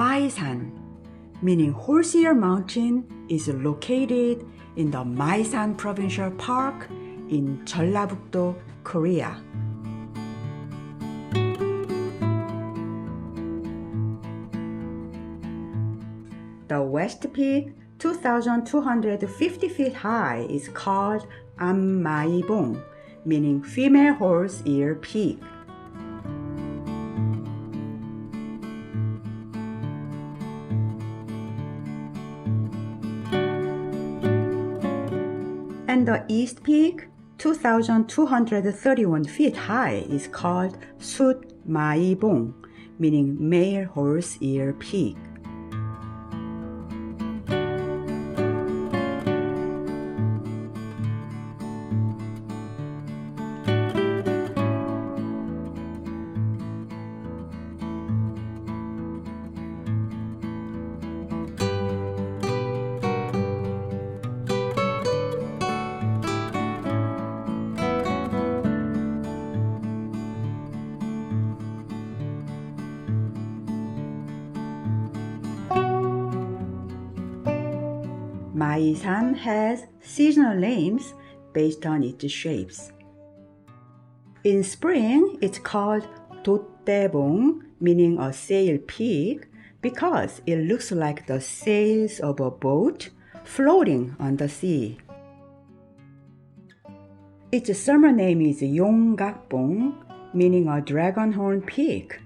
Maisan, meaning Horse-Ear Mountain, is located in the Maisan Provincial Park in Jeollabuk-do, Korea. The west peak, 2,250 feet high, is called Ammaibong, meaning female horse ear peak. And the east peak, 2,231 feet high, is called Sutmaibong, meaning male horse ear peak. Maisan has seasonal names based on its shapes. In spring, it's called Dotdaebong, meaning a sail peak, because it looks like the sails of a boat floating on the sea. Its summer name is Yonggakbong, meaning a dragon horn peak,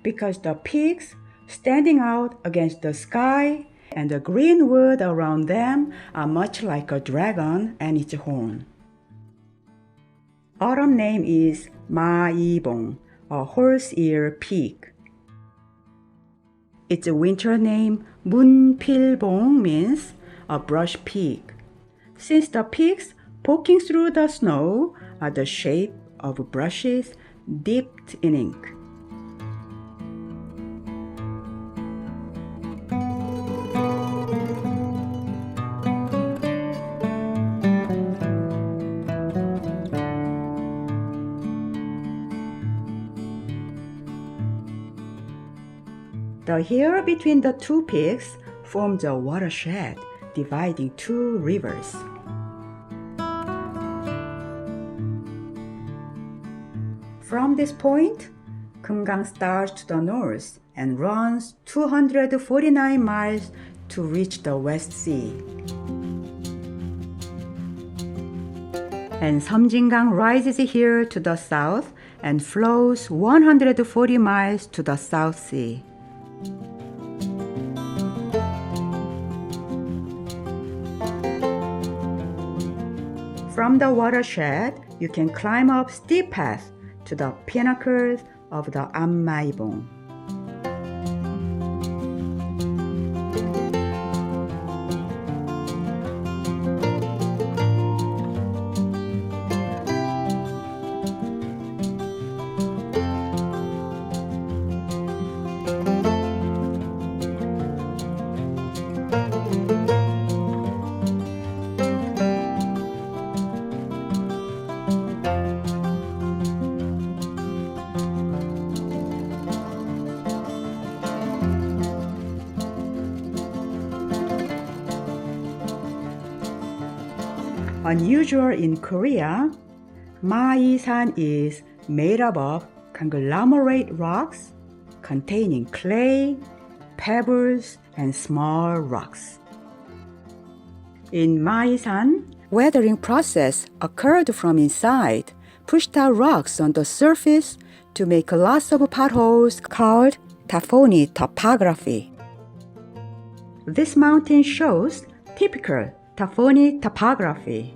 because the peaks standing out against the sky and the green wood around them are much like a dragon and its horn. Autumn name is Maibong, a horse-ear peak. Its winter name Munpilbong means a brush peak, since the peaks poking through the snow are the shape of brushes dipped in ink. The hill between the two peaks forms a watershed dividing two rivers. From this point, Kumgang starts to the north and runs 249 miles to reach the West Sea. And Seomjingang rises here to the south and flows 140 miles to the South Sea. From the watershed, you can climb up steep paths to the pinnacles of the Ammaibong. Unusual in Korea, Maisan is made up of conglomerate rocks containing clay, pebbles, and small rocks. In Maisan, weathering process occurred from inside, pushed out rocks on the surface to make lots of potholes called Tafoni Topography. This mountain shows typical Tafoni Topography.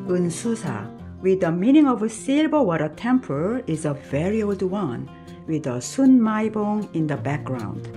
Unsusa, with the meaning of a silver water temple, is a very old one, with a Sunmaibong in the background.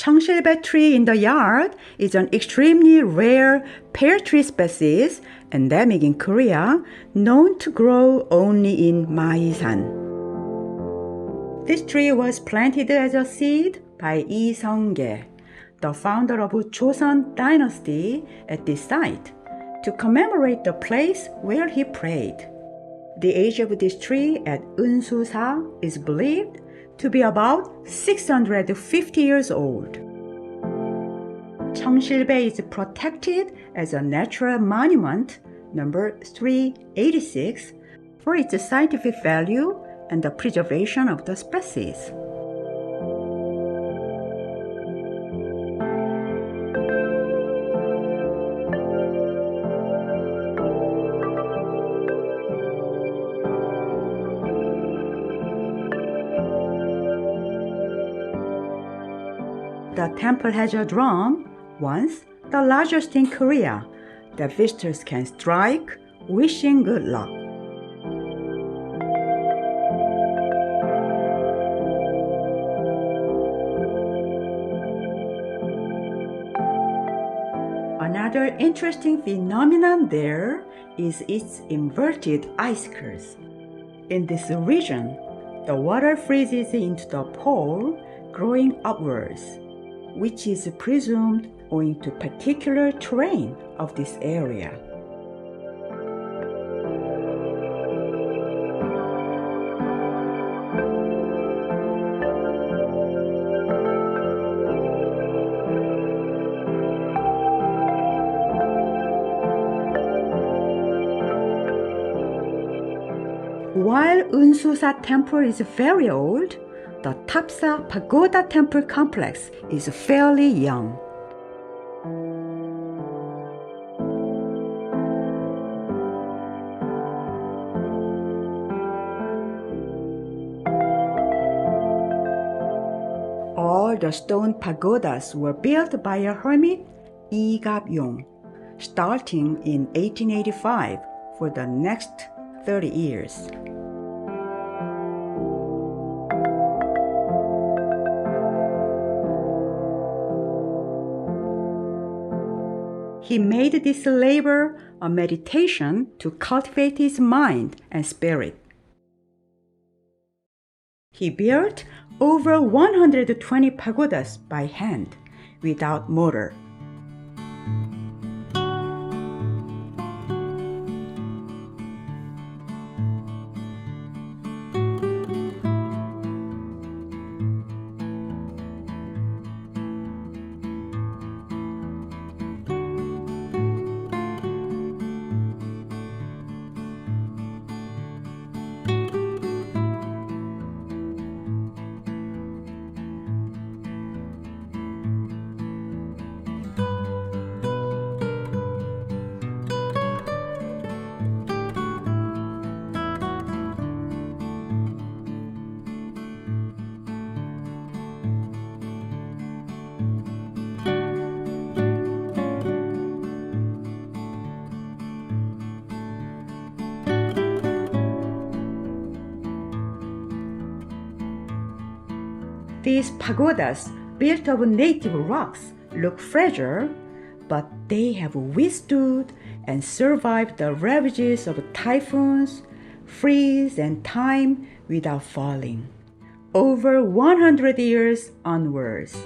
청실배 tree in the yard is an extremely rare pear tree species endemic in Korea, known to grow only in Maisan. This tree was planted as a seed by Lee Seong-ge, the founder of Joseon dynasty, at this site to commemorate the place where he prayed. The age of this tree at Unsusa is believed to be about 650 years old. 청실배 is protected as a natural monument number 386 for its scientific value and the preservation of the species. The temple has a drum, once the largest in Korea, that visitors can strike, wishing good luck. Another interesting phenomenon there is its inverted icicles. In this region, the water freezes into the pole, growing upwards, which is presumed owing to particular terrain of this area. While Unsusa temple is very old, the Tapsa Pagoda temple complex is fairly young. All the stone pagodas were built by a hermit, Lee Gap-yong, starting in 1885 for the next 30 years. He made this labor a meditation to cultivate his mind and spirit. He built over 120 pagodas by hand, without mortar. These pagodas, built of native rocks, look fragile, but they have withstood and survived the ravages of typhoons, freeze, and time without falling, over 100 years onwards.